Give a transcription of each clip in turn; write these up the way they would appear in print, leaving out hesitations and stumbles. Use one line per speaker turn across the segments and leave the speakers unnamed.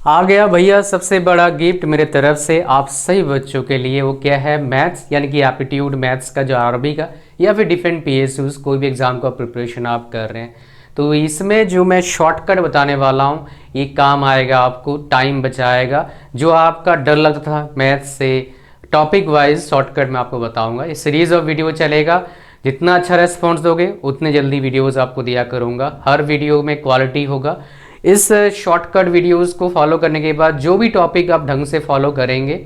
आ गया भैया सबसे बड़ा गिफ्ट मेरे तरफ से आप सभी बच्चों के लिए। वो क्या है? मैथ्स यानी कि एप्टीट्यूड मैथ्स का जो आरबी का या फिर डिफरेंट पीएसयूज कोई भी एग्जाम का प्रिपरेशन आप कर रहे हैं तो इसमें जो मैं शॉर्टकट बताने वाला हूँ ये काम आएगा, आपको टाइम बचाएगा। जो आपका डर लगता था मैथ्स से टॉपिक वाइज शॉर्टकट मैं आपको बताऊंगा। इस सीरीज ऑफ वीडियो चलेगा, जितना अच्छा रेस्पॉन्स दोगे उतने जल्दी वीडियोज़ आपको दिया करूँगा। हर वीडियो में क्वालिटी होगा। इस शॉर्टकट वीडियोस को फॉलो करने के बाद जो भी टॉपिक आप ढंग से फॉलो करेंगे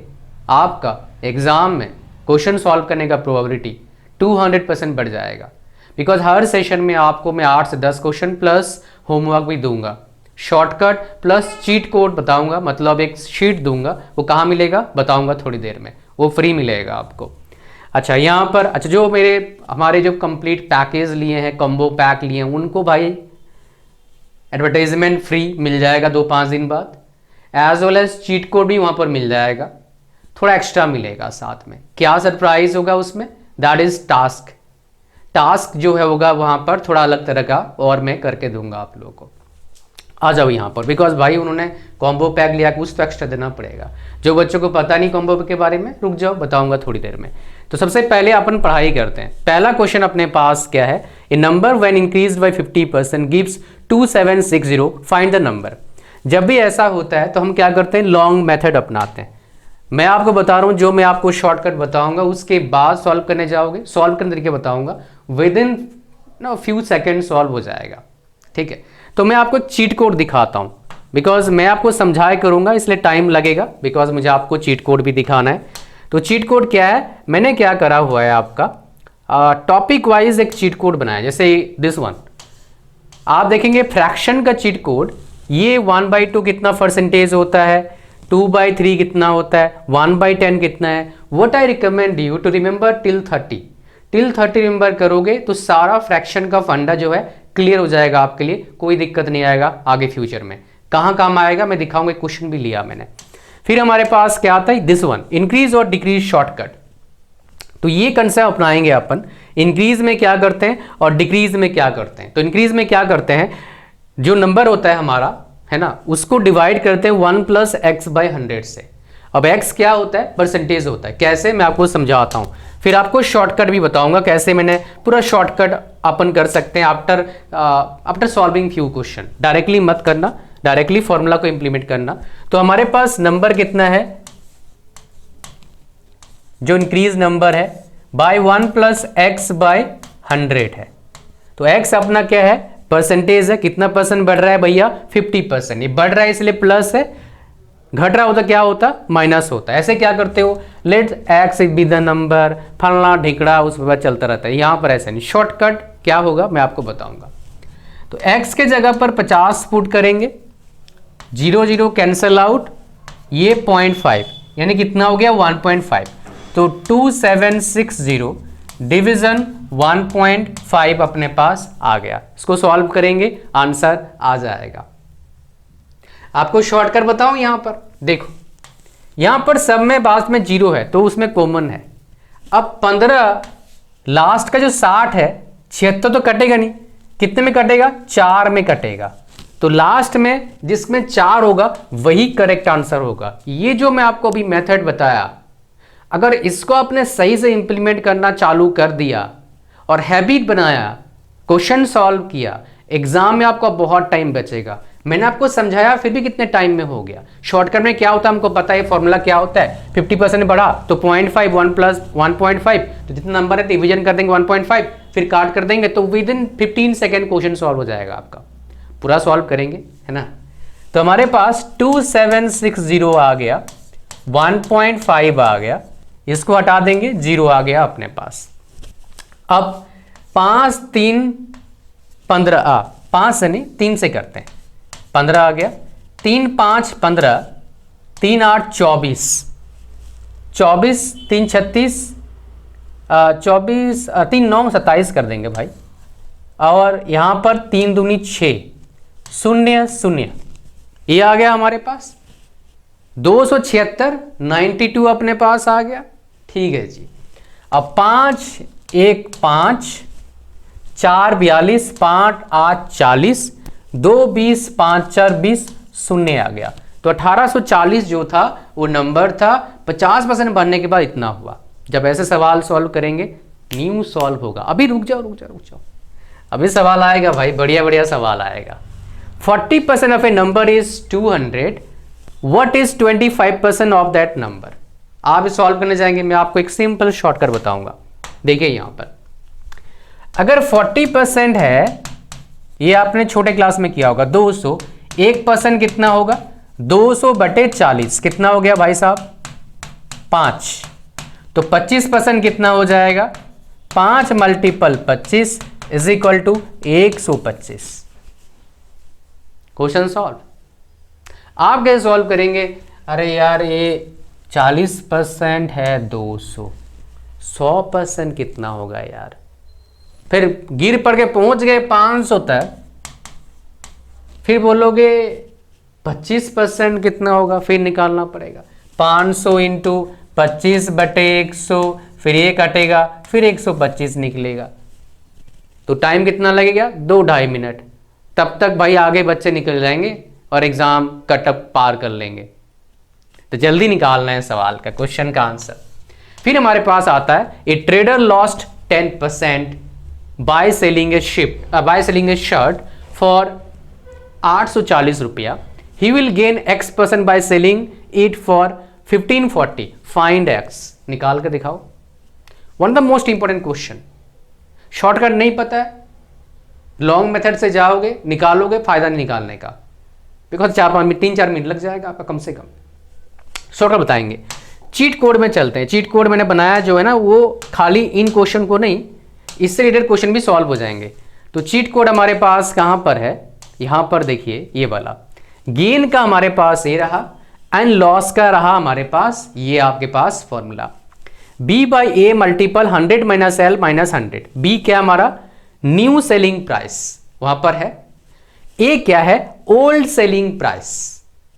आपका एग्ज़ाम में क्वेश्चन सॉल्व करने का प्रोबेबिलिटी 200% बढ़ जाएगा। बिकॉज हर सेशन में आपको मैं 8 से 10 क्वेश्चन प्लस होमवर्क भी दूंगा, शॉर्टकट प्लस चीट कोड बताऊंगा, मतलब एक शीट दूंगा। वो कहाँ मिलेगा बताऊंगा थोड़ी देर में, वो फ्री मिलेगा आपको। अच्छा यहाँ पर जो हमारे जो कंप्लीट पैकेज लिए हैं, कॉम्बो पैक लिए हैं, उनको भाई एडवर्टाइजमेंट फ्री मिल जाएगा 2-5 दिन बाद। As well as cheat code भी वहाँ पर मिल जाएगा, थोड़ा एक्स्ट्रा मिलेगा साथ में। क्या सरप्राइज होगा उसमें? दैट इज टास्क जो है होगा वहाँ पर थोड़ा अलग तरह का और मैं करके दूंगा आप लोगों को। आ जाओ यहाँ पर, बिकॉज भाई उन्होंने कॉम्बो पैक लिया, कुछ तो एक्स्ट्रा देना पड़ेगा। जो बच्चों को पता नहीं कॉम्बो के बारे में, रुक जाओ बताऊंगा थोड़ी देर में। तो सबसे पहले अपन पढ़ाई करते हैं। पहला क्वेश्चन अपने पास क्या है? A number when increased by 50% gives 2760, find the number. जब भी ऐसा होता है तो हम क्या करते हैं? लॉन्ग मेथड अपनाते हैं। मैं आपको बता रहा हूं, जो मैं आपको शॉर्टकट बताऊंगा उसके बाद सॉल्व करने जाओगे, सॉल्व करने तरीके बताऊंगा, with in few second solve हो जाएगा। ठीक है, तो मैं आपको चीट कोड दिखाता हूं, बिकॉज मैं आपको समझाया करूंगा इसलिए टाइम लगेगा, बिकॉज मुझे आपको चीट कोड भी दिखाना है। तो चीट कोड क्या है? मैंने क्या करा हुआ है आपका टॉपिक वाइज एक चीट कोड बनाया। जैसे दिस वन आप देखेंगे फ्रैक्शन का चीट कोड, ये 1/2 कितना परसेंटेज होता है, 2/3 कितना होता है, 1/10 कितना है। What I recommend you to remember till 30 remember करोगे तो सारा फ्रैक्शन का फंडा जो है क्लियर हो जाएगा आपके लिए, कोई दिक्कत नहीं आएगा आगे फ्यूचर में। कहाँ काम आएगा मैं दिखाऊंगा, क्वेश्चन भी लिया मैंने। फिर हमारे पास क्या आता है? दिस वन, इंक्रीज और डिक्रीज शॉर्टकट। तो ये कंसेप्ट अपनाएंगे अपन। इंक्रीज में क्या करते हैं और डिक्रीज में क्या करते हैं? तो इंक्रीज में क्या करते हैं, जो नंबर होता है हमारा, है ना, उसको डिवाइड करते हैं 1 + x/100 से। अब x क्या होता है? परसेंटेज होता है। कैसे मैं आपको समझाता हूं, फिर आपको शॉर्टकट भी बताऊंगा कैसे मैंने पूरा शॉर्टकट अपन कर सकते हैं after solving few question. Directly मत करना, डायरेक्टली फॉर्मूला को इंप्लीमेंट करना। तो हमारे पास नंबर कितना है जो इंक्रीज नंबर है? बाय 1 + x/100 है। तो x अपना क्या है? परसेंटेज है। कितना परसेंट बढ़ रहा है भैया? 50%। ये बढ़ रहा है इसलिए प्लस है, घट रहा होता क्या होता? माइनस होता है। ऐसे क्या करते हो? Let x be the number, फलना ढिकड़ा, उस पर चलता रहता है। यहां पर ऐसा नहीं। शॉर्टकट क्या होगा मैं आपको बताऊंगा। तो x के जगह पर 50 पुट करेंगे, 0 0 कैंसल आउट, ये 0.5 यानी कितना हो गया? 1.5। तो 2760 डिवीजन 1.5 अपने पास आ गया। इसको सॉल्व करेंगे, आंसर आ जाएगा। आपको शॉर्टकट बताऊं, यहां पर देखो, यहां पर सब में बाद में 0 है तो उसमें कॉमन है। अब 15 लास्ट का जो 60 है, 76 तो कटेगा नहीं। कितने में कटेगा? 4 में कटेगा। तो लास्ट में जिसमें 4 होगा वही करेक्ट आंसर होगा। ये जो मैं आपको अभी मेथड बताया, अगर इसको आपने सही से इंप्लीमेंट करना चालू कर दिया और हैबिट बनाया, क्वेश्चन सॉल्व किया, एग्जाम में आपका बहुत टाइम बचेगा। मैंने आपको समझाया फिर भी कितने टाइम में हो गया। शॉर्टकट में क्या होता है हमको पता है, फॉर्मूला क्या होता है? 50% बढ़ा तो 0.5, 1 + 1.5, तो जितना नंबर है डिवीजन कर देंगे 1.5, फिर काट कर देंगे, तो with in 15 second question solve हो जाएगा आपका। पूरा सॉल्व करेंगे, है ना। तो हमारे पास 2760 आ गया, 1.5 आ गया, इसको हटा देंगे, 0 आ गया अपने पास। अब 5 3 15, 5 से नहीं 3 से करते हैं, 15 आ गया। 3 5 15, 3 8 24, 24 3 36, 24 3 9 27 कर देंगे भाई। और यहाँ पर 3 दूनी 6, 0 0, ये आ गया हमारे पास। 276 92 अपने पास आ गया। ठीक है जी। अब 5 1 5, 4 42, 5 8 40, 2 20, 5 4 20, 0 आ गया। तो 1840 जो था वो नंबर था, 50% बढ़ने के बाद इतना हुआ। जब ऐसे सवाल सॉल्व करेंगे न्यू सॉल्व होगा। अभी रुक जाओ, अभी सवाल आएगा भाई, बढ़िया बढ़िया सवाल आएगा। 40% of A number is 200, what is 25% of that number. आप सॉल्व करने जाएंगे, मैं आपको एक सिंपल शॉर्टकट बताऊंगा। देखिए यहां पर अगर 40% है, ये आपने छोटे क्लास में किया होगा, 200, 1% कितना होगा, 200/40 कितना हो गया भाई साहब, 5। तो 25% कितना हो जाएगा, 5 × 25 is equal to 125। Question solve. आप कैसे सॉल्व करेंगे, अरे यार ये 40% है 200, 100% कितना होगा यार, फिर गिर पड़ के पहुंच गए 500 तक, फिर बोलोगे 25% कितना होगा, फिर निकालना पड़ेगा 500 × 25/100, फिर ये कटेगा, फिर 125 निकलेगा। तो टाइम कितना लगेगा, 2-2.5 मिनट। तब तक भाई आगे बच्चे निकल जाएंगे और एग्जाम कटअप पार कर लेंगे। तो जल्दी निकालना है सवाल का, क्वेश्चन का आंसर। फिर हमारे पास आता है a trader lost 10% by selling A shirt for 840 रुपया, he will gain X% by selling it for 1540, find X। निकाल के दिखाओ। One of the most important question. Shortcut नहीं पता है, लॉन्ग मेथड से जाओगे निकालोगे, फायदा नहीं निकालने का, बिकॉज 3-4 मिनट लग जाएगा आपका कम से कम। शॉर्टकट बताएंगे। चीट कोड में चलते हैं। चीट कोड मैंने बनाया जो है ना, वो खाली इन क्वेश्चन को नहीं, इससे रिलेटेड क्वेश्चन भी सॉल्व हो जाएंगे। तो चीट कोड हमारे पास कहां पर है, यहां पर देखिए, ये वाला गेन का हमारे पास ये रहा एंड लॉस का रहा हमारे पास ये आपके पास formula B/A multiple 100 - L - 100। B क्या हमारा न्यू सेलिंग प्राइस वहां पर है, A क्या है ओल्ड सेलिंग प्राइस,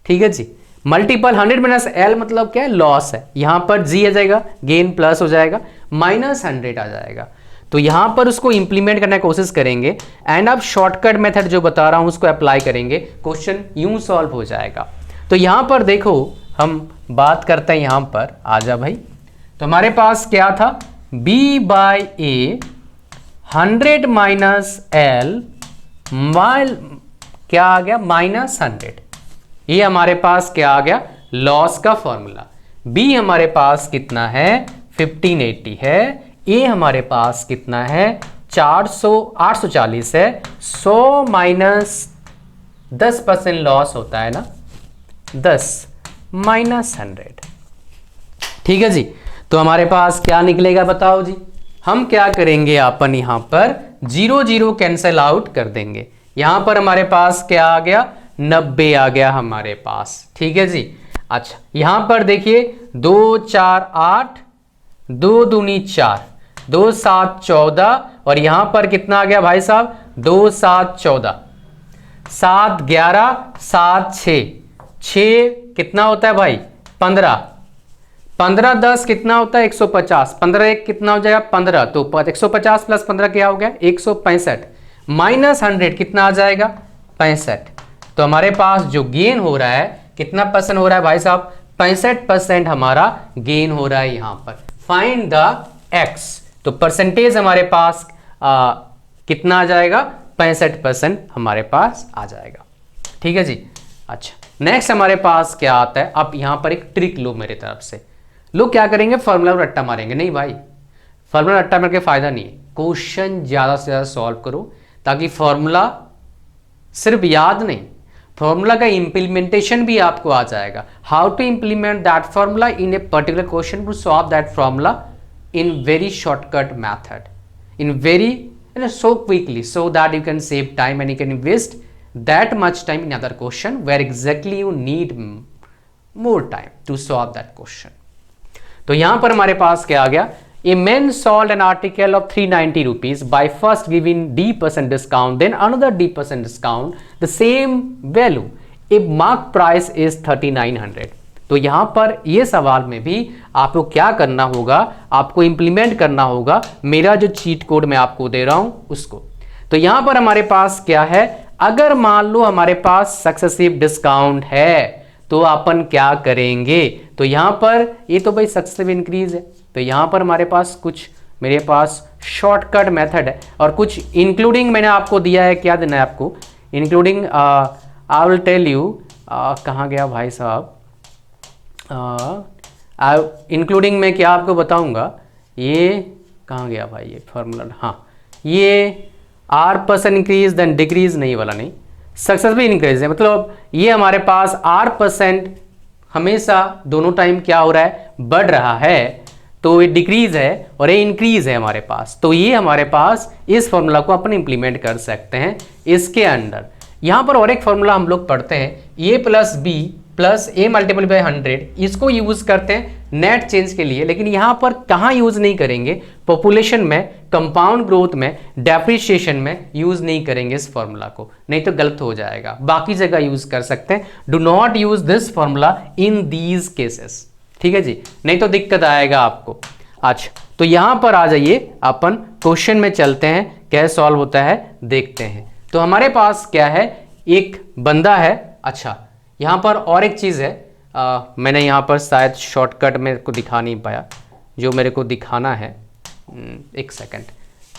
ठीक है जी। मल्टीपल 100 - L मतलब क्या है, लॉस है। यहां पर G आ जाएगा, गेन प्लस हो जाएगा, -100 आ जाएगा। तो यहां पर उसको इंप्लीमेंट करने की कोशिश करेंगे एंड आप शॉर्टकट मेथड जो बता रहा हूं उसको अप्लाई करेंगे, क्वेश्चन यूं सॉल्व हो जाएगा। तो यहां पर देखो हम बात करते हैं, यहां पर आजा भाई। तो हमारे पास क्या था, B/A 100 - L क्या आ गया, -100। ये हमारे पास क्या आ गया, लॉस का फॉर्मूला। B हमारे पास कितना है, 1580 है। A हमारे पास कितना है, 840 है। 100 - 10% लॉस होता है ना, 10 - 100, ठीक है जी। तो हमारे पास क्या निकलेगा बताओ जी। हम क्या करेंगे, अपन यहां पर 0 कैंसिल आउट कर देंगे। यहां पर हमारे पास क्या आ गया, 90 आ गया हमारे पास, ठीक है जी। अच्छा यहां पर देखिए 2 4 8, 2 दूनी 4, 2 7 14, और यहां पर कितना आ गया भाई साहब, 2 7 14, 7 11, 7 6, 6 कितना होता है भाई, 15, 15 10 कितना होता है, 150, 15 1 कितना हो जाएगा 15, तो 150 + 15 क्या हो गया, 165, -100 कितना आ जाएगा, 65। तो हमारे पास जो गेन हो रहा है कितना % हो रहा है भाई साहब, 65% हमारा गेन हो रहा है यहां पर। Find the X। तो परसेंटेज हमारे पास कितना आ जाएगा, 65% हमारे पास आ जाएगा, ठीक है जी। अच्छा नेक्स्ट हमारे पास क्या आता है, अब यहां पर एक ट्रिक लो मेरी तरफ से। लोग क्या करेंगे, फॉर्मूला रट्टा मारेंगे। नहीं भाई, फॉर्मूला रट्टा मार के फायदा नहीं है। क्वेश्चन ज्यादा से ज्यादा सॉल्व करो, ताकि फॉर्मूला सिर्फ याद नहीं, फॉर्मूला का इंप्लीमेंटेशन भी आपको आ जाएगा। How to implement that formula in a particular question, to solve that formula in very shortcut method, in very so quickly, so that you can save time and you can invest that much time in other question where exactly you need more time to solve that question. तो यहां पर हमारे पास क्या आ गया, a man sold an article of 390 rupees by first giving D% discount, then another D% discount, the same value, a mark price is 3900। तो यहां पर ये सवाल में भी आपको क्या करना होगा, आपको इंप्लीमेंट करना होगा मेरा जो चीट कोड मैं आपको दे रहा हूं उसको। तो यहां पर हमारे पास क्या है, अगर मान लो हमारे पास सक्सेसिव डिस्काउंट है तो अपन क्या करेंगे, तो यहाँ पर ये तो भाई सक्सेसिव इंक्रीज है, तो यहाँ पर हमारे पास कुछ मेरे पास शॉर्टकट मेथड है और कुछ इंक्लूडिंग मैंने आपको दिया है, क्या देना है आपको, including I will tell you, कहाँ गया भाई साहब, इंक्लूडिंग में क्या आपको बताऊंगा, ये कहाँ गया भाई ये फॉर्मूला, हाँ ये R% इंक्रीज देन डिक्रीज, नहीं वाला नहीं, सक्सेसफुल इंक्रीज है, मतलब ये हमारे पास R% हमेशा दोनों टाइम क्या हो रहा है, बढ़ रहा है, तो ये डिक्रीज है और ये इंक्रीज है हमारे पास, तो ये हमारे पास इस फॉर्मूला को अपन इंप्लीमेंट कर सकते हैं इसके अंदर। यहाँ पर और एक फॉर्मूला हम लोग पढ़ते हैं, A plus B plus A multiple by 100, इसको यूज करते हैं नेट चेंज के लिए, लेकिन यहाँ पर कहाँ यूज नहीं करेंगे, पॉपुलेशन में, कंपाउंड ग्रोथ में, डेप्रिसिएशन में यूज नहीं करेंगे इस फॉर्मूला को, नहीं तो गलत हो जाएगा, बाकी जगह यूज कर सकते हैं। Do not use this formula in these cases, ठीक है जी, नहीं तो दिक्कत आएगा आपको। अच्छा, तो यहां पर आ जाइए, अपन क्वेश्चन में चलते हैं, कैसे सॉल्व होता है देखते हैं। तो हमारे पास क्या है, एक बंदा है, अच्छा यहां पर और एक चीज है, मैंने यहां पर शायद शॉर्टकट में को दिखा नहीं पाया, जो मेरे को दिखाना है, एक सेकंड,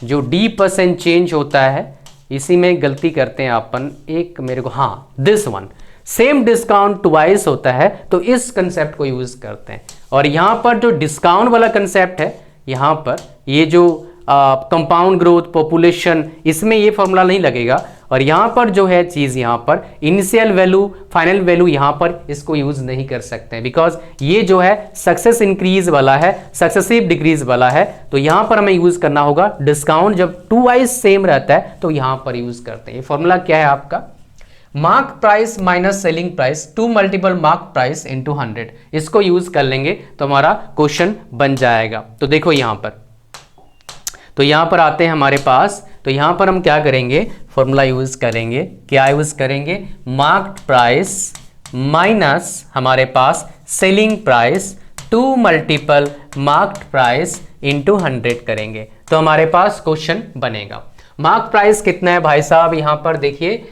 जो D% चेंज होता है इसी में गलती करते हैं अपन, एक मेरे को, हाँ this one, same discount twice होता है, तो इस कंसेप्ट को यूज करते हैं। और यहाँ पर जो डिस्काउंट वाला कंसेप्ट है, यहाँ पर ये जो कंपाउंड ग्रोथ, पॉपुलेशन, इसमें ये फॉर्मूला नहीं लगेगा, और यहाँ पर जो है चीज, यहाँ पर इनिशियल वैल्यू, फाइनल वैल्यू, यहाँ पर इसको यूज नहीं कर सकते हैं, बिकॉज ये जो है सक्सेस इंक्रीज वाला है, सक्सेसिव डिक्रीज वाला है, तो यहाँ पर हमें यूज करना होगा डिस्काउंट, जब टू वाइज सेम रहता है तो यहाँ पर यूज करते हैं। ये फॉर्मूला क्या है आपका, mark price minus selling price, 2 multiple mark price into 100, इसको यूज कर लेंगे तो हमारा क्वेश्चन बन जाएगा। तो देखो यहां पर, तो यहां पर आते हैं हमारे पास, तो यहां पर हम क्या करेंगे, फॉर्मूला यूज करेंगे, क्या यूज करेंगे, मार्क प्राइस माइनस हमारे पास selling price, 2 multiple mark price into 100 करेंगे, तो हमारे पास क्वेश्चन बनेगा। मार्क प्राइस कितना है भाई साहब, यहां पर देखिए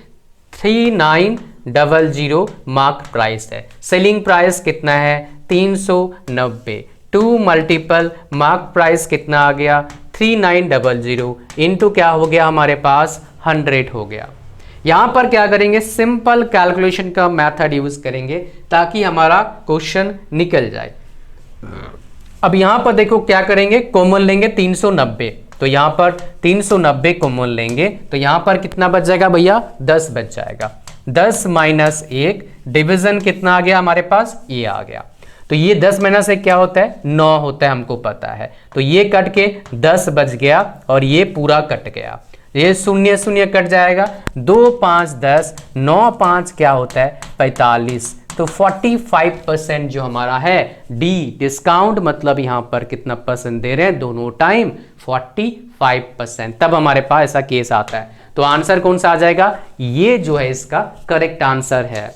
3900 मार्क प्राइस है, सेलिंग प्राइस कितना है 390, 2 मल्टीपल मार्क प्राइस कितना आ गया 3900 इंटू क्या हो गया हमारे पास 100 हो गया। यहां पर क्या करेंगे, सिंपल कैलकुलेशन का मेथड यूज करेंगे ताकि हमारा क्वेश्चन निकल जाए। अब यहां पर देखो क्या करेंगे, कॉमन लेंगे 390, तो यहां पर 390 कॉमन लेंगे, तो यहां पर कितना बच जाएगा भैया, 10 बच जाएगा, 10 माइनस 1, डिवीजन कितना आ गया हमारे पास, ये आ गया, तो ये 10 माइनस 1 क्या होता है, 9 होता है, हमको पता है, तो ये कट के 10 बच गया और ये पूरा कट गया, ये शून्य शून्य कट जाएगा, 2 5 10, 9 5 क्या होता है 45, तो 45% जो हमारा है डी डिस्काउंट, मतलब यहां पर कितना परसेंट दे रहे हैं दोनों टाइम 45%, तब हमारे पास ऐसा केस आता है। तो आंसर कौन सा आ जाएगा, ये जो है इसका करेक्ट आंसर है।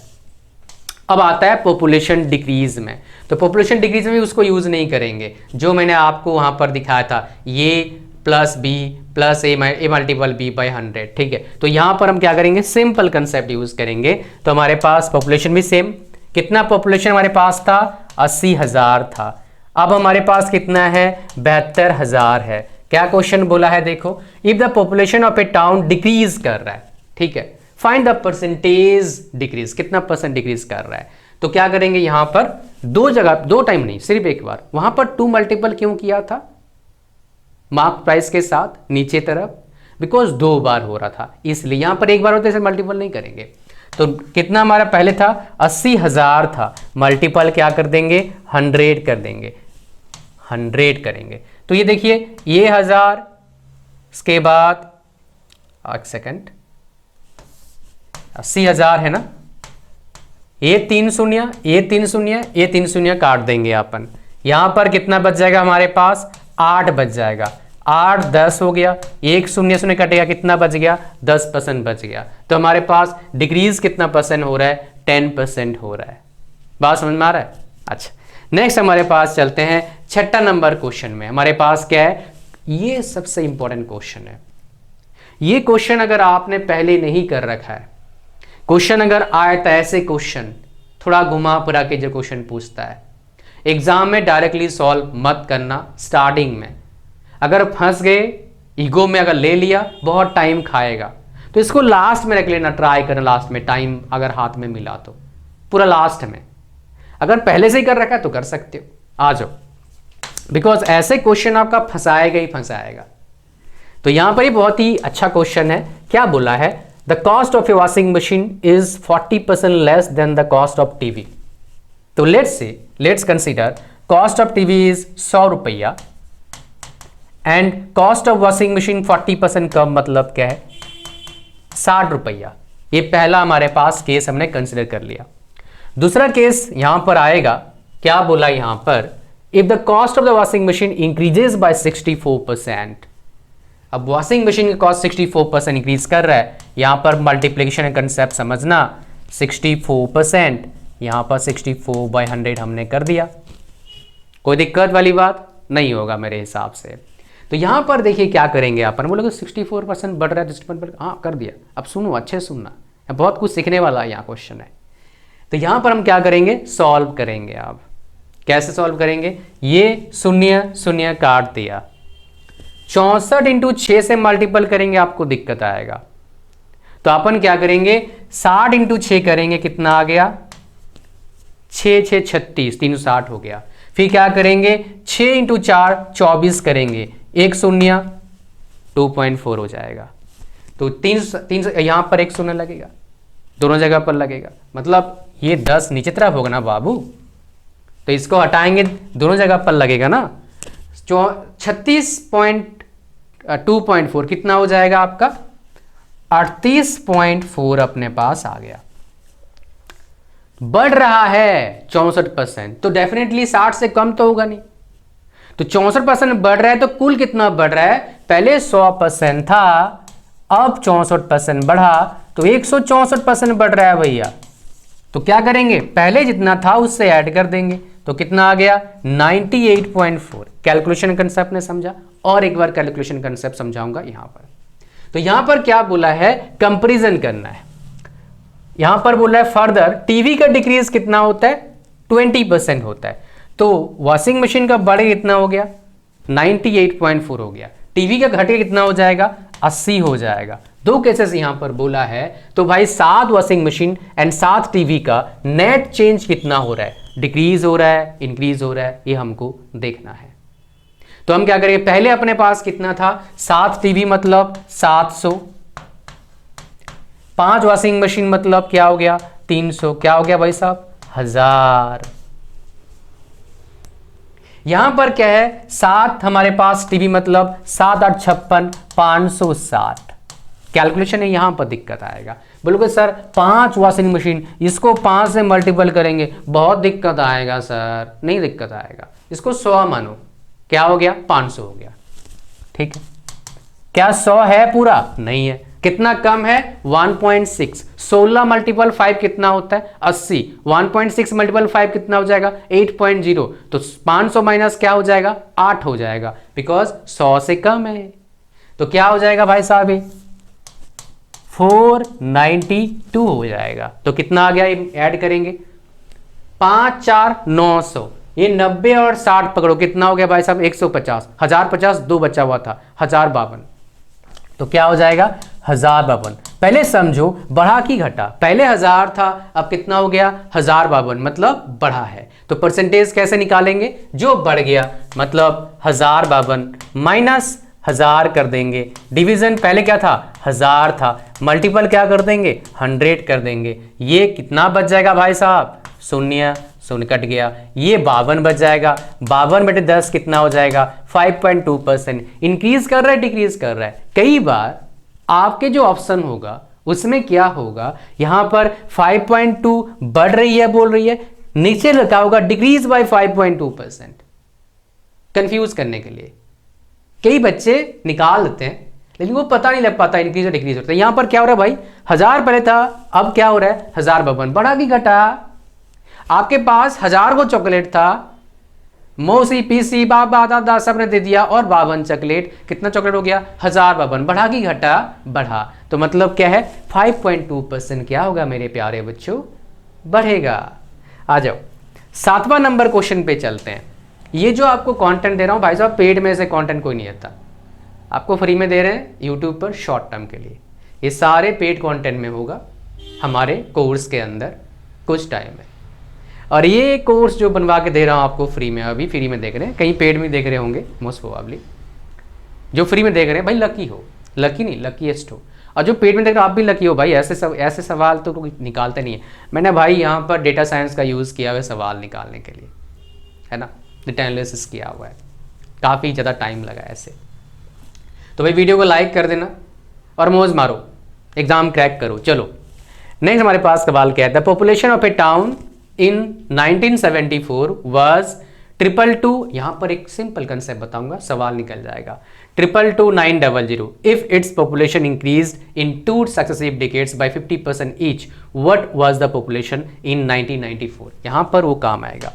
अब आता है पॉपुलेशन डिक्रीज में, तो पॉपुलेशन डिक्रीज में भी उसको यूज नहीं करेंगे, जो मैंने आपको वहां पर दिखाया था, ये plus B plus A multiple B by 100, ठीक है। तो यहां पर हम क्या करेंगे, सिंपल कंसेप्ट यूज करेंगे, तो हमारे पास पॉपुलेशन भी सेम, कितना पॉपुलेशन हमारे पास था 80,000 था, अब हमारे पास कितना है 72,000 है। क्या क्वेश्चन बोला है देखो, if the population of A town decrease कर रहा है, ठीक है, फाइंड द परसेंटेज डिक्रीज, कितना परसेंट डिक्रीज कर रहा है, तो क्या करेंगे यहां पर दो जगह, दो टाइम नहीं सिर्फ एक बार, वहां पर 2 मल्टीपल क्यों किया था मार्क प्राइस के साथ नीचे तरफ, बिकॉज 2 बार हो रहा था, इसलिए यहां पर एक बार होते मल्टीपल नहीं करेंगे। तो कितना हमारा पहले था 80,000 था, मल्टीपल क्या कर देंगे 100 कर देंगे, 100 करेंगे, तो ये देखिए ये 1000, इसके बाद एक सेकंड 80,000 है ना, ये 3 शून्य, ये 3 शून्य, ये 3 शून्य काट देंगे अपन, यहां पर कितना बच जाएगा हमारे पास 8 बच जाएगा, 8 10 हो गया, एक शून्य शून्य कटेगा, कितना बच गया 10% बच गया, तो हमारे पास डिक्रीज कितना परसेंट हो रहा है 10% हो रहा है। बात समझ में आ रहा है। अच्छा नेक्स्ट हमारे पास चलते हैं 6 नंबर क्वेश्चन में, हमारे पास क्या है, ये सबसे इंपॉर्टेंट क्वेश्चन है। ये क्वेश्चन अगर आपने पहले नहीं कर रखा है, क्वेश्चन अगर आए तो ऐसे क्वेश्चन थोड़ा घुमा फिरा के जो क्वेश्चन पूछता है। एग्जाम में डायरेक्टली सॉल्व मत करना स्टार्टिंग में, अगर फंस गए ईगो में अगर ले लिया बहुत टाइम खाएगा, तो इसको लास्ट में रख लेना, ट्राई करना लास्ट में, टाइम अगर हाथ में मिला तो पूरा लास्ट में। अगर पहले से ही कर रखा है तो कर सकते हो, आ जाओ, बिकॉज ऐसे क्वेश्चन आपका फंसाएगा ही फंसाएगा। तो यहां पर ही बहुत ही अच्छा क्वेश्चन है, क्या बोला है, the cost of a washing machine is 40% less than the cost of TV. तो let's consider cost of TV is 100 रुपया and cost of washing machine 40% कम, मतलब क्या है 60 रुपया। ये पहला हमारे पास केस हमने कंसिडर कर लिया। दूसरा केस यहां पर आएगा, क्या बोला यहां पर, if the cost of the washing machine increases by 64%। अब वॉशिंग मशीन का कॉस्ट 64% इंक्रीज कर रहा है, यहां पर मल्टीप्लिकेशन कंसेप्ट समझना, 64%, यहां पर 64/100 हमने कर दिया, कोई दिक्कत वाली बात नहीं होगा मेरे हिसाब से। तो यहां पर देखिए क्या करेंगे अपन, बोलोगे 64% बढ़ रहा है, हाँ कर दिया। अब सुनो, अच्छे सुनना, बहुत कुछ सीखने वाला यहाँ क्वेश्चन है। तो यहां पर हम क्या करेंगे, सॉल्व करेंगे। आप कैसे सॉल्व करेंगे, ये शून्य शून्य काट दिया, 64 इंटू 6 से मल्टीपल करेंगे आपको दिक्कत आएगा। तो अपन क्या करेंगे, 60 इंटू 6 करेंगे, कितना आ गया 6 6 36, 360 हो गया। फिर क्या करेंगे, 6 इंटू 4 24 करेंगे, एक शून्य 2.4 हो जाएगा। तो 3 यहां पर एक शून्य लगेगा, दोनों जगह पर लगेगा, मतलब ये 10 नीचे तरफ होगा ना बाबू, तो इसको हटाएंगे दोनों जगह पर लगेगा ना। 36.2.4 कितना हो जाएगा आपका, 38.4 अपने पास आ गया। बढ़ रहा है 64%, तो डेफिनेटली 60 से कम तो होगा नहीं। तो 64% बढ़ रहा है, तो कुल कितना बढ़ रहा है, पहले 100% था, अब 64% बढ़ा, तो 164% बढ़ रहा है भैया। तो क्या करेंगे, पहले जितना था उससे ऐड कर देंगे, तो कितना आ गया 98.4। कैलकुलेशन कंसेप्ट ने समझा, और एक बार कैलकुलेशन कंसेप्ट समझाऊंगा यहां पर। तो यहां पर क्या बोला है, कंपैरिजन करना है। यहां पर बोला है फर्दर टीवी का डिक्रीज कितना होता है, 20% होता है। तो वॉशिंग मशीन का बढ़े कितना हो गया, 98.4 हो गया, टीवी का घटे कितना हो जाएगा, 80 हो जाएगा। दो केसेस यहां पर बोला है। तो भाई 7 वॉशिंग मशीन एंड 7 टीवी का नेट चेंज कितना हो रहा है, डिक्रीज हो रहा है, इंक्रीज हो रहा है, ये हमको देखना है। तो हम क्या करेंगे, पहले अपने पास कितना था, 7 टीवी मतलब 700, 5 वॉशिंग मशीन मतलब क्या हो गया 300, क्या हो गया भाई साहब 1000। यहां पर क्या है, 7 हमारे पास टीवी मतलब 7 8 56, 560। कैलकुलेशन है, यहां पर दिक्कत आएगा। बोलोगे सर 5 वॉशिंग मशीन, इसको 5 से मल्टीपल करेंगे, बहुत दिक्कत आएगा सर। नहीं दिक्कत आएगा, इसको 100 मानो, क्या हो गया 500 हो गया, ठीक है। क्या 100 है पूरा, नहीं है, कितना कम है 1.6। 16 मल्टीपल 5 कितना होता है 80, 1.6 मल्टीपल 5 कितना हो जाएगा 8.0। तो 500 माइनस क्या हो जाएगा 8 हो जाएगा, बिकॉज 100 से कम है। तो क्या हो जाएगा भाई साहब, 492 हो जाएगा। तो कितना आ गया, ऐड करेंगे 5 4 900, ये 90 और 60 पकड़ो, कितना हो गया भाई साहब 150, 1050 दो बचा हुआ था 1052। तो क्या हो जाएगा 1052। पहले समझो बढ़ा की घटा, पहले 1000 था, अब कितना हो गया 1052, मतलब बढ़ा है। तो परसेंटेज कैसे निकालेंगे, जो बढ़ गया मतलब 1052 माइनस 1000 कर देंगे। डिवीजन पहले क्या था 1000 था, मल्टीपल क्या कर देंगे 100 कर देंगे। ये कितना बच जाएगा भाई साहब, शून्य शून्य कट गया, ये 52 बच जाएगा। 52/10 कितना हो जाएगा 5.2%। इंक्रीज कर रहा है डिक्रीज कर रहा है। कई बार आपके जो ऑप्शन होगा उसमें क्या होगा, यहां पर 5.2 बढ़ रही है बोल रही है, नीचे लिखा होगा डिक्रीज बाय 5.2%, कंफ्यूज करने के लिए। कई बच्चे निकाल लेते हैं लेकिन वो पता नहीं लग पाता इंक्रीज और डिक्रीज होता है। यहां पर क्या हो रहा है भाई, 1000 पहले था, अब क्या हो रहा है 1052, बढ़ा की घटा। आपके पास 1000 को चॉकलेट था, मौसी पीसी बाबा दादा सब ने दे दिया, और 52 चॉकलेट, कितना चॉकलेट हो गया 1052, बढ़ा की घटा, बढ़ा। तो मतलब क्या है 5.2% क्या होगा मेरे प्यारे बच्चों, बढ़ेगा। आ जाओ 7वां नंबर क्वेश्चन पे चलते हैं। ये जो आपको कंटेंट दे रहा हूँ भाई साहब, पेड में से कंटेंट कोई नहीं आता, आपको फ्री में दे रहे हैं यूट्यूब पर शॉर्ट टर्म के लिए। ये सारे पेड कंटेंट में होगा हमारे कोर्स के अंदर कुछ टाइम में। और ये कोर्स जो बनवा के दे रहा हूँ आपको फ्री में, अभी फ्री में देख रहे हैं, कहीं पेड में देख रहे होंगे मोस्ट प्रोबेबली। जो फ्री में देख रहे हैं भाई लकी हो, लकी नहीं लकीएस्ट हो, और जो पेड में देख रहे हो आप भी लकी हो भाई। ऐसे सवाल तो कोई निकालते नहीं है। मैंने भाई यहाँ पर डेटा साइंस का यूज़ किया हुआ है सवाल निकालने के लिए, है ना, डेटा एनालिसिस किया हुआ है, काफ़ी ज़्यादा टाइम लगा ऐसे। तो भाई वीडियो को लाइक कर देना और मौज मारो, एग्जाम क्रैक करो। चलो नेक्स्ट हमारे पास सवाल क्या है, the population of A town in 1974 was 222। यहाँ पर एक सिंपल कंसेप्ट बताऊंगा, सवाल निकल जाएगा। 222,900 if it's population increased in 2 successive decades by 50% each, what was the population in 1994। यहाँ पर वो काम आएगा,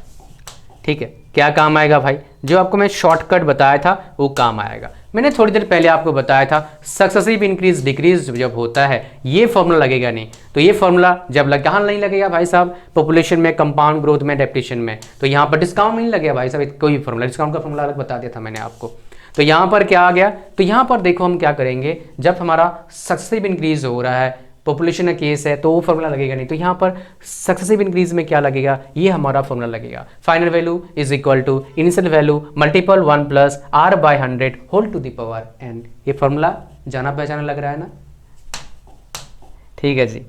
ठीक है। क्या काम आएगा भाई, जो आपको मैं शॉर्टकट बताया था वो काम आएगा। मैंने थोड़ी देर पहले आपको बताया था सक्सेसिव इंक्रीज डिक्रीज जब होता है ये फॉर्मूला लगेगा नहीं। तो ये फॉर्मूला जब कहाँ नहीं लगेगा भाई साहब, पॉपुलेशन में, कंपाउंड ग्रोथ में, डेप्रेशन में। तो यहाँ पर डिस्काउंट नहीं लगेगा भाई साहब, कोई फॉर्मूला, डिस्काउंट का फॉर्मूला अलग बता दिया था मैंने आपको। तो यहाँ पर क्या आ गया, तो यहाँ पर देखो हम क्या करेंगे, जब हमारा सक्सेसिव इंक्रीज हो रहा है, पॉपुलेशन का केस है, तो वो फॉर्मूला लगेगा नहीं। तो यहाँ पर सक्सेसिव इंक्रीज में क्या लगेगा, ये हमारा फॉर्मूला लगेगा। Final value is equal to initial value multiple 1 plus r by 100 whole to the power n। ये फॉर्मूला जाना पहचाना लग रहा है ना, ठीक है जी।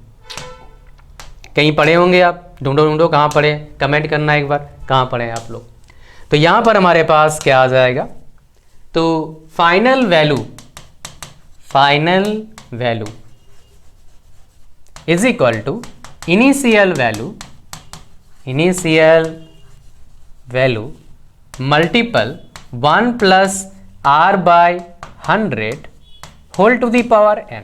कहीं पढ़े होंगे आप, ढूंढो कहाँ पढ़े, कमेंट करना एक बार कहाँ पढ़े आप लोग। तो यहाँ पर हमारे पास क्या आ जाएगा, तो final value is equal to initial value multiple 1 plus r by 100 whole to the power n।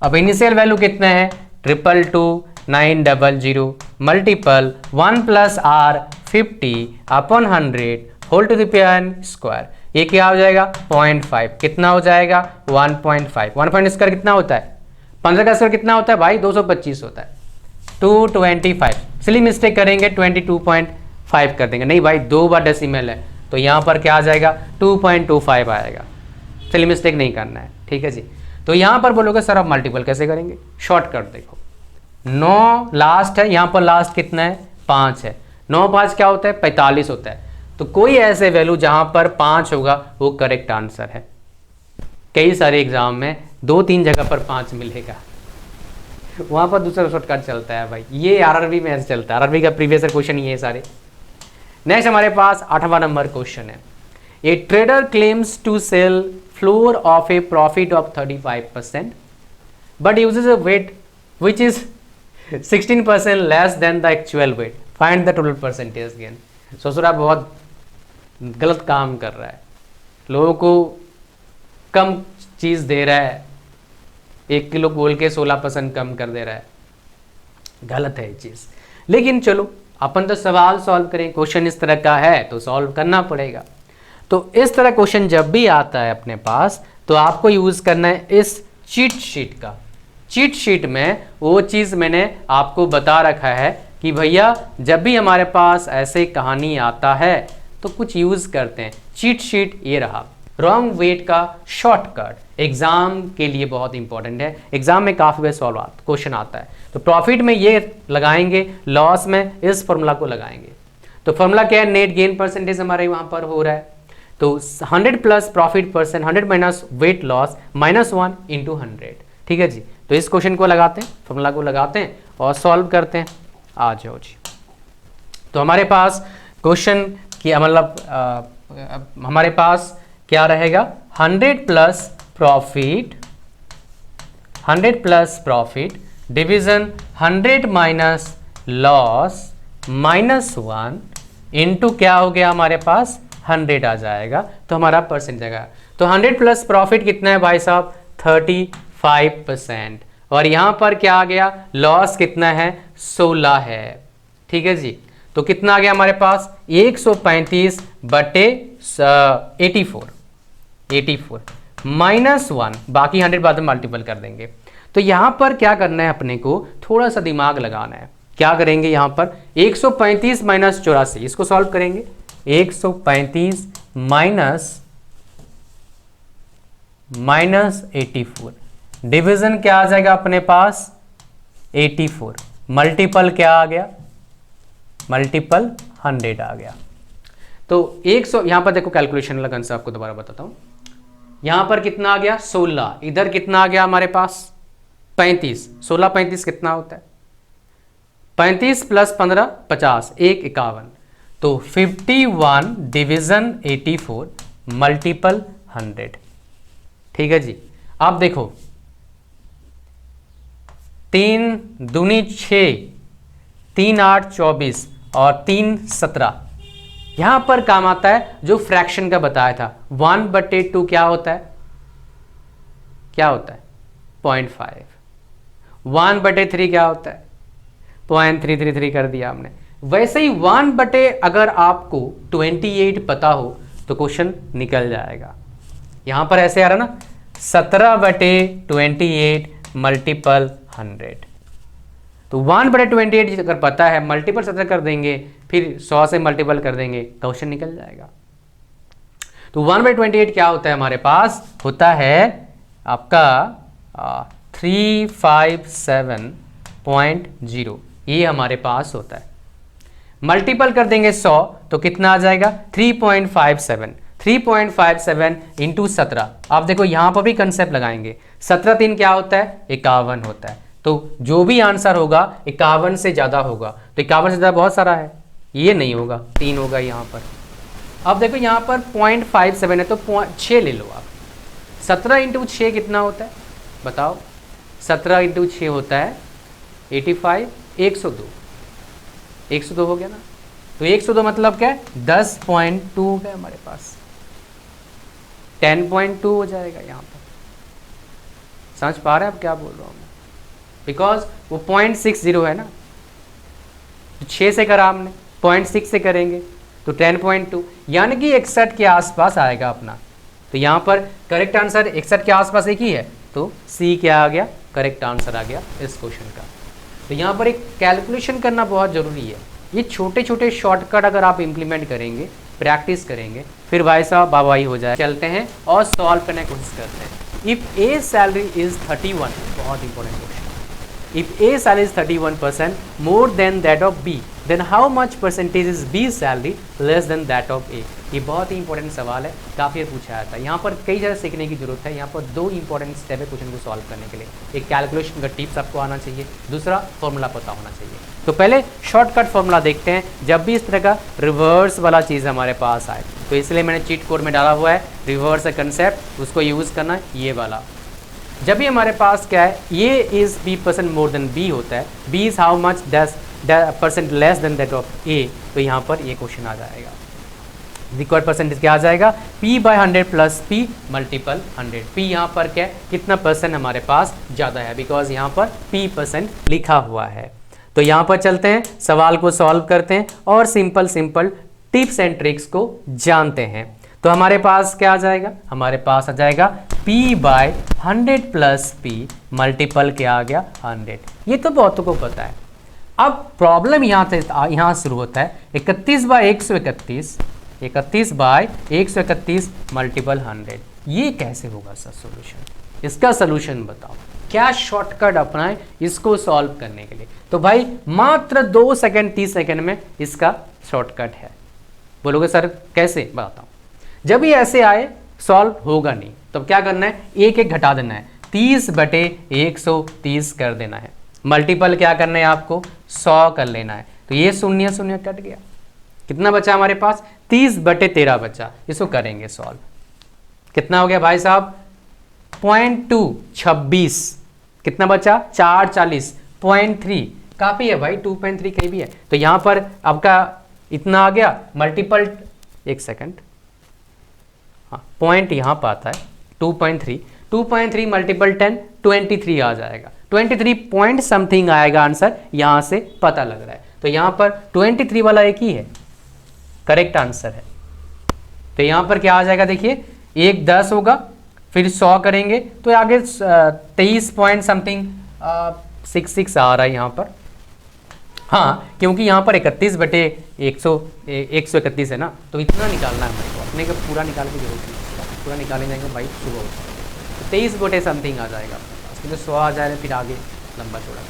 अब इनिशियल वैल्यू कितना है, 222,900 multiple 1 plus r 50 upon 100 whole to the power n square. ये क्या हो जाएगा 0.5, कितना हो जाएगा 1.5। 1 स्क्वायर कितना होता है, 15 का स्क्वायर कितना होता है भाई 225 होता है, 225। इसलिए मिस्टेक करेंगे 22.5 कर देंगे, नहीं भाई 2 बार डेसिमल है, तो यहाँ पर क्या आ जाएगा 2.25 आएगा। इसलिए मिस्टेक नहीं करना है, ठीक है जी। तो यहाँ पर बोलोगे सर आप मल्टीपल कैसे करेंगे, शॉर्टकट देखो, 9 लास्ट है, यहाँ पर लास्ट कितना है 5 है, 9 5 क्या होता है 45 होता है। तो कोई ऐसे वैल्यू जहाँ पर 5 होगा वो करेक्ट आंसर है। कई सारे एग्जाम में 2-3 जगह पर 5 मिलेगा, वहां पर दूसरा शॉर्टकट चलता है भाई। ये आरआरबी में ऐसे चलता है, आरआरबी का प्रीवियस क्वेश्चन ये सारे। नेक्स्ट हमारे पास 8वां नंबर क्वेश्चन है, a trader claims to sell flour of a profit of 35% but uses a weight which is 16% less than the actual weight, find the total percentage gain. ससुरा बहुत गलत काम कर रहा है, लोगों को कम चीज़ दे रहा है, 1 किलो बोल के 16% कम कर दे रहा है, गलत है ये चीज़। लेकिन चलो अपन तो सवाल सॉल्व करें, क्वेश्चन इस तरह का है तो सॉल्व करना पड़ेगा। तो इस तरह क्वेश्चन जब भी आता है अपने पास तो आपको यूज़ करना है इस चीट शीट का। चीट शीट में वो चीज़ मैंने आपको बता रखा है कि भैया जब भी हमारे पास ऐसे कहानी आता है तो कुछ यूज़ करते हैं। चीट शीट ये रहा, रॉन्ग वेट का शॉर्टकट एग्जाम के लिए बहुत इंपॉर्टेंट है, एग्जाम में काफ़ी बार सॉल्व क्वेश्चन आता है। तो प्रॉफिट में ये लगाएंगे, लॉस में इस फॉर्मूला को लगाएंगे। तो फॉर्मूला क्या है, नेट गेन परसेंटेज हमारे वहाँ पर हो रहा है, तो 100 plus profit percent, 100 minus weight loss -1 into 100, ठीक है जी। तो इस क्वेश्चन को लगाते हैं, फॉर्मूला को लगाते हैं और सॉल्व करते हैं। आ जाओ जी। तो हमारे पास क्वेश्चन की मतलब हमारे पास क्या रहेगा, 100 plus profit division 100 minus loss -1 into क्या हो गया हमारे पास 100 आ जाएगा, तो हमारा परसेंट आएगा। तो 100 प्लस प्रॉफिट कितना है भाई साहब 35%, और यहाँ पर क्या आ गया, लॉस कितना है 16 है, ठीक है जी। तो कितना आ गया हमारे पास 135 बटे 84 -1, बाकी 100 बाद में मल्टीपल कर देंगे। तो यहाँ पर क्या करना है अपने को, थोड़ा सा दिमाग लगाना है। क्या करेंगे यहाँ पर 135 माइनस 84, इसको सॉल्व करेंगे। 135 माइनस 84, डिवीजन क्या आ जाएगा अपने पास 84, मल्टीपल क्या आ गया, मल्टीपल 100 आ गया। तो 100, यहां पर देखो कैलकुलेशन लगन से आपको दोबारा बताता हूं। यहां पर कितना आ गया 16, इधर कितना आ गया हमारे पास 35, 16 35 कितना होता है 35 प्लस 15 50, 1 51, तो 51 डिवीजन 84 मल्टीपल 100। ठीक है जी। अब देखो 3 दूनी 6, 3 8 24 और 3 17, यहां पर काम आता है जो फ्रैक्शन का बताया था 1/2 क्या होता है, क्या होता है 0.5, 1/3 क्या होता है 0.333 कर दिया हमने। वैसे ही 1/, अगर आपको 28 पता हो तो क्वेश्चन निकल जाएगा। यहां पर ऐसे आ रहा ना 17/28 मल्टीपल 100, तो 1/28 अगर पता है मल्टीपल 17 कर देंगे, फिर 100 से मल्टीपल कर देंगे, क्वेश्चन निकल जाएगा। तो 1/28 क्या होता है हमारे पास, होता है आपका 357.0, ये हमारे पास होता है। मल्टीपल कर देंगे 100 तो कितना आ जाएगा 3.57, 3.57 इंटू 17। आप देखो यहां पर भी कंसेप्ट लगाएंगे, 17 3 क्या होता है 51 होता है, तो जो भी आंसर होगा 51 से ज्यादा होगा, तो 51 से ज्यादा बहुत सारा है, ये नहीं होगा 3 होगा यहां पर। अब देखो यहां पर 0.57 है तो 6 ले लो आप, 17 इंटू 6 कितना होता है बताओ, 17 इंटू 6 होता है 85, 102, 102 हो गया ना, तो 102 मतलब क्या है 10.2 हो गया हमारे पास, 10.2 हो जाएगा यहाँ पर। समझ पा रहे हैं आप क्या बोल रहा हूँ मैं, बिकॉज वो 0.60 है ना, तो 6 से करा हमने, 0.6 से करेंगे तो 10.2, यानी कि 61 के आसपास आएगा अपना। तो यहाँ पर करेक्ट आंसर 61 के आसपास एक ही है, तो सी क्या आ गया, करेक्ट आंसर आ गया इस क्वेश्चन का। तो यहाँ पर एक कैलकुलेशन करना बहुत ज़रूरी है, ये छोटे छोटे शॉर्टकट अगर आप इंप्लीमेंट करेंगे, प्रैक्टिस करेंगे, फिर भाई साहब बाबाई हो जाए। चलते हैं और सॉल्व करने की कोशिश करते हैं। इफ़ ए सैलरी इज 31, बहुत important question, if A salary is 31% more than that of B, then how much percentage is B salary less than that of A. ये बहुत ही इंपॉर्टेंट सवाल है, काफ़ी पूछा जाता है। यहाँ पर कई जगह सीखने की जरूरत है। यहाँ पर 2 इंपॉर्टेंट स्टेप है क्वेश्चन को सॉल्व करने के लिए, एक कैलकुलेशन का टिप्स आपको आना चाहिए, दूसरा फॉर्मूला पता होना चाहिए। तो पहले शॉर्टकट फॉर्मूला देखते हैं, जब भी इस तरह का रिवर्स वाला चीज़ हमारे पास आए, तो इसलिए मैंने चीट कोड में डाला हुआ है रिवर्स कंसेप्ट, उसको यूज़ करना ये वाला। जब भी हमारे पास क्या है, ये is B% more than B होता है, B is how much 10% less than that of A, तो यहाँ पर ये क्वेश्चन आ जाएगा। रिक्वायर्ड परसेंटेज क्या आ जाएगा, P/100 plus P multiple 100। P यहाँ पर क्या है, कितना परसेंट हमारे पास ज़्यादा है, बिकॉज यहाँ पर P% लिखा हुआ है। तो यहाँ पर चलते हैं, सवाल को सॉल्व करते हैं और simple simple tips and tricks को जानते हैं। तो हमारे पास क्या आ जाएगा, हमारे पास आ जाएगा P/100 प्लस P मल्टीपल क्या आ गया 100। ये तो बहुतों को पता है। अब प्रॉब्लम यहाँ शुरू होता है 31/131, 31/131 मल्टीपल 100, ये कैसे होगा सर सोल्यूशन, इसका सोल्यूशन बताओ, क्या शॉर्टकट अपनाएं इसको सॉल्व करने के लिए। तो भाई मात्र 2 सेकंड 30 सेकंड में इसका शॉर्टकट है। बोलोगे सर कैसे, बताओ। जब ये ऐसे आए सॉल्व होगा नहीं, तब क्या करना है, एक एक घटा देना है, 30/130 कर देना है, मल्टीपल क्या करना है आपको 100 कर लेना है। तो ये 0 0 कट गया, कितना बचा हमारे पास 30/13 बचा, इसको करेंगे सॉल्व। कितना हो गया भाई साहब 0.2 26, कितना बचा 4 40, 0.3 काफ़ी है भाई, 2.3 कहीं भी है। तो यहाँ पर आपका इतना आ गया मल्टीपल, एक सेकंड, हाँ पॉइंट यहाँ पर आता है 2.3 मल्टीपल 10 23 आ जाएगा, 23 पॉइंट समथिंग आएगा आंसर, यहाँ से पता लग रहा है। तो यहाँ पर 23 वाला एक ही है, करेक्ट आंसर है। तो यहाँ पर क्या आ जाएगा देखिए, एक 10 होगा, फिर 100 करेंगे तो आगे 23 पॉइंट समथिंग 66 आ रहा है यहाँ पर, हाँ, क्योंकि यहाँ पर 31/131 है ना, तो इतना निकालना है हमारे को, अपने का पूरा निकालने की जरूरत नहीं, पूरा निकाले जाएंगे भाई सुबह होता है तो 23 समथिंग आ जाएगा अपने पास, क्योंकि 100 आ जाए फिर आगे लंबा चौड़ा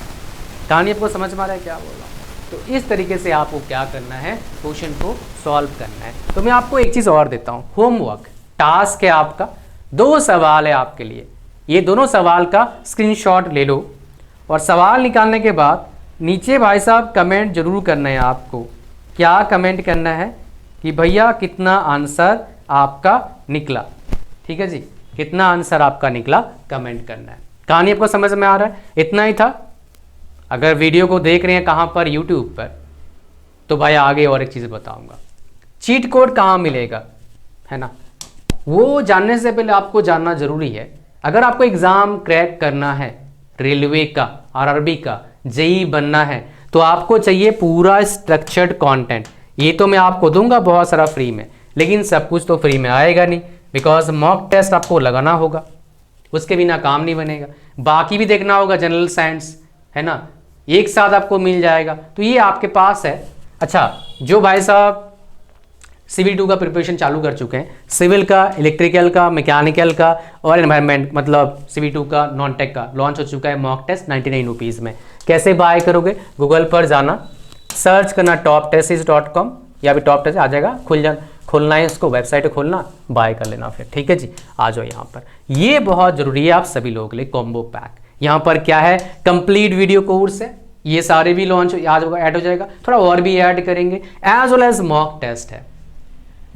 कहानी। आपको समझ में आ रहा है क्या बोल रहा हूँ? तो इस तरीके से आपको क्या करना है, क्वेश्चन को सॉल्व करना है। तो मैं आपको एक चीज़ और देता हूँ, होमवर्क टास्क है आपका, 2 सवाल है आपके लिए, ये दोनों सवाल का स्क्रीनशॉट ले लो और सवाल निकालने के बाद नीचे भाई साहब कमेंट जरूर करना है आपको। क्या कमेंट करना है कि भैया कितना आंसर आपका निकला, ठीक है जी, कितना आंसर आपका निकला कमेंट करना है। कहानी आपको समझ में आ रहा है? इतना ही था। अगर वीडियो को देख रहे हैं कहाँ पर, यूट्यूब पर, तो भाई आगे और एक चीज़ बताऊंगा, चीट कोड कहाँ मिलेगा, है ना, वो जानने से पहले आपको जानना जरूरी है। अगर आपको एग्ज़ाम क्रैक करना है, रेलवे का, आरआरबी का, जेई बनना है, तो आपको चाहिए पूरा स्ट्रक्चर्ड कंटेंट। ये तो मैं आपको दूंगा बहुत सारा फ्री में, लेकिन सब कुछ तो फ्री में आएगा नहीं, बिकॉज मॉक टेस्ट आपको लगाना होगा, उसके बिना काम नहीं बनेगा। बाकी भी देखना होगा, जनरल साइंस, है ना, एक साथ आपको मिल जाएगा, तो ये आपके पास है। अच्छा, जो भाई साहब सिविल 2 का प्रिपरेशन चालू कर चुके हैं, सिविल का, इलेक्ट्रिकल का, मैकेनिकल का और एनवायरनमेंट, मतलब सिविल 2 का, नॉन टेक का लॉन्च हो चुका है मॉक टेस्ट 99 रुपीज़ में। कैसे बाय करोगे? गूगल पर जाना, सर्च करना toptests.com, या भी टॉप टेस्ट आ जाएगा, खोलना है इसको, वेबसाइट खोलना, बाय कर लेना फिर, ठीक है जी। आ जाओ यहाँ पर, ये बहुत जरूरी है आप सभी लोगों के लिए, कॉम्बो पैक। यहाँ पर क्या है, कंप्लीट वीडियो कोर्स है, ये सारे भी लॉन्च आज ऐड हो जाएगा, थोड़ा और भी ऐड करेंगे, as well as mock test है।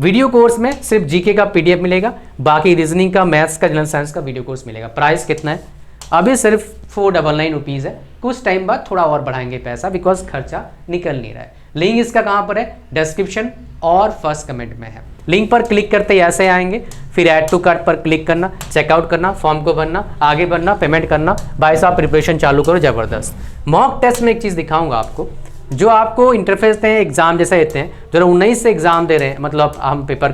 वीडियो कोर्स में सिर्फ जीके का पीडीएफ मिलेगा, बाकी रीजनिंग का, मैथ्स का, जनरल साइंस का वीडियो कोर्स मिलेगा। प्राइस कितना है? अभी सिर्फ 499 रुपीज़ है, कुछ टाइम बाद थोड़ा और बढ़ाएंगे पैसा, बिकॉज खर्चा निकल नहीं रहा है। लिंक इसका कहाँ पर है? डिस्क्रिप्शन और फर्स्ट कमेंट में है। लिंक पर क्लिक करते ही ऐसे आएंगे, फिर ऐड टू कार्ट पर क्लिक करना, चेकआउट करना, फॉर्म को भरना, आगे बढ़ना, पेमेंट करना, भाई साहब प्रिपरेशन चालू करो ज़बरदस्त। मॉक टेस्ट में एक चीज़ दिखाऊंगा आपको, जो आपको इंटरफेस हैं, एग्जाम जैसे देते हैं, जो 19 से एग्जाम दे रहे हैं, मतलब हम पेपर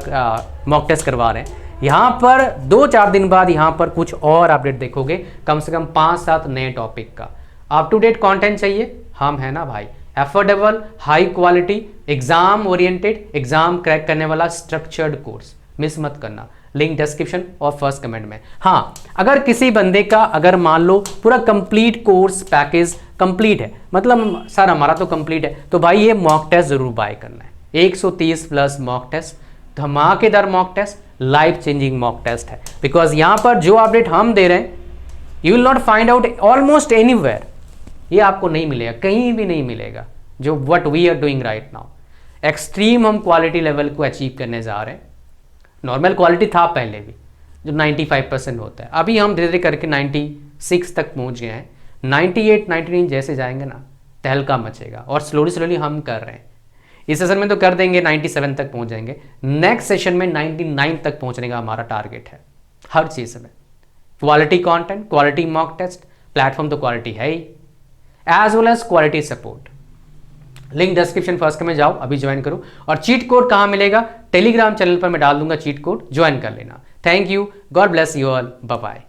मॉक टेस्ट करवा रहे हैं, यहाँ पर 2-4 दिन बाद यहाँ पर कुछ और अपडेट देखोगे, कम से कम 5-7 नए टॉपिक का। अप टू डेट कंटेंट चाहिए, हम है ना भाई, affordable, high quality, exam oriented, exam crack करने वाला स्ट्रक्चर्ड कोर्स, मिस मत करना। लिंक डिस्क्रिप्शन और फर्स्ट कमेंट में। हाँ, अगर किसी बंदे का, अगर मान लो पूरा कंप्लीट कोर्स पैकेज कंप्लीट है, मतलब सर हमारा तो कंप्लीट है, तो भाई ये मॉक टेस्ट जरूर बाय करना है। 130 प्लस मॉक टेस्ट, धमाकेदार mock test, life changing mock test है, बिकॉज यहाँ पर जो अपडेट हम दे रहे हैं, you will not find out almost anywhere, ये आपको नहीं मिलेगा, कहीं भी नहीं मिलेगा, जो what we are doing right now. Extreme हम क्वालिटी लेवल को अचीव करने जा रहे हैं। नॉर्मल क्वालिटी था पहले भी, जो 95% होता है, अभी हम धीरे धीरे करके 96 तक पहुंच गए हैं। 98, 99 जैसे जाएंगे ना, तहलका मचेगा, और स्लोली हम कर रहे हैं। इस सेशन में तो कर देंगे, 97 तक पहुंच जाएंगे, नेक्स्ट सेशन में 99 तक पहुंचने का हमारा टारगेट है। हर चीज़ में quality content, quality mock test, platform तो क्वालिटी है ही, as well as quality support. Link description first में जाओ, अभी ज्वाइन करो। और चीट कोड कहाँ मिलेगा? टेलीग्राम चैनल पर मैं डाल दूंगा, चीट कोड ज्वाइन कर लेना। Thank you, God bless you all, bye bye.